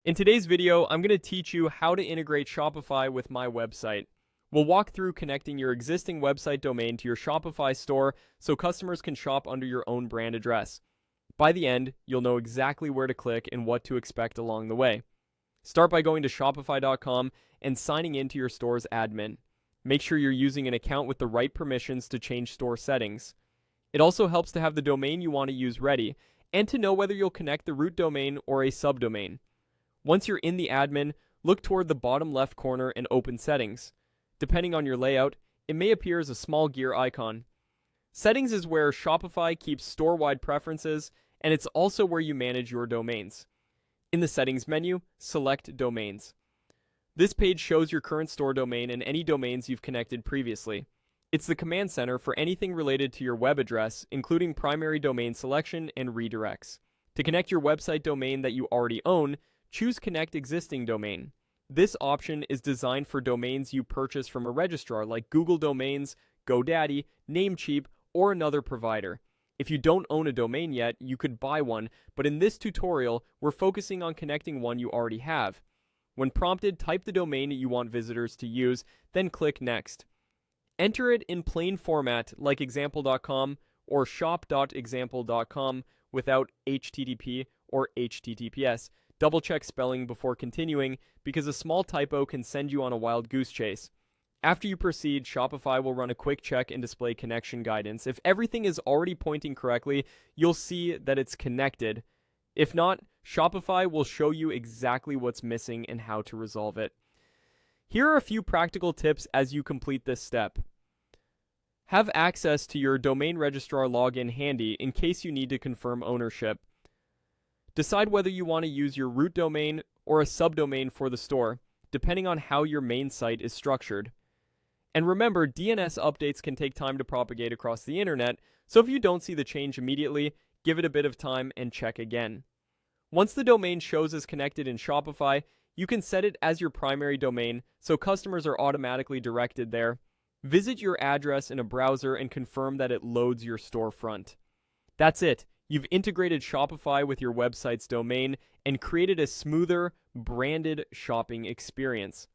In today's video, I'm going to teach you how to integrate Shopify with my website. We'll walk through connecting your existing website domain to your Shopify store so customers can shop under your own brand address. By the end, you'll know exactly where to click and what to expect along the way. Start by going to shopify.com and signing into your store's admin. Make sure you're using an account with the right permissions to change store settings. It also helps to have the domain you want to use ready and to know whether you'll connect the root domain or a subdomain. Once you're in the admin, look toward the bottom left corner and open Settings. Depending on your layout, it may appear as a small gear icon. Settings is where Shopify keeps store-wide preferences, and it's also where you manage your domains. In the Settings menu, select Domains. This page shows your current store domain and any domains you've connected previously. It's the command center for anything related to your web address, including primary domain selection and redirects. To connect your website domain that you already own, choose Connect Existing Domain. This option is designed for domains you purchase from a registrar like Google Domains, GoDaddy, Namecheap, or another provider. If you don't own a domain yet, you could buy one, but in this tutorial, we're focusing on connecting one you already have. When prompted, type the domain you want visitors to use, then click Next. Enter it in plain format like example.com or shop.example.com without HTTP or HTTPS. Double-check spelling before continuing because a small typo can send you on a wild goose chase. After you proceed, Shopify will run a quick check and display connection guidance. If everything is already pointing correctly, you'll see that it's connected. If not, Shopify will show you exactly what's missing and how to resolve it. Here are a few practical tips as you complete this step. Have access to your domain registrar login handy in case you need to confirm ownership. Decide whether you want to use your root domain or a subdomain for the store, depending on how your main site is structured. And remember, DNS updates can take time to propagate across the internet, so if you don't see the change immediately, give it a bit of time and check again. Once the domain shows as connected in Shopify, you can set it as your primary domain so customers are automatically directed there. Visit your address in a browser and confirm that it loads your storefront. That's it. You've integrated Shopify with your website's domain and created a smoother, branded shopping experience.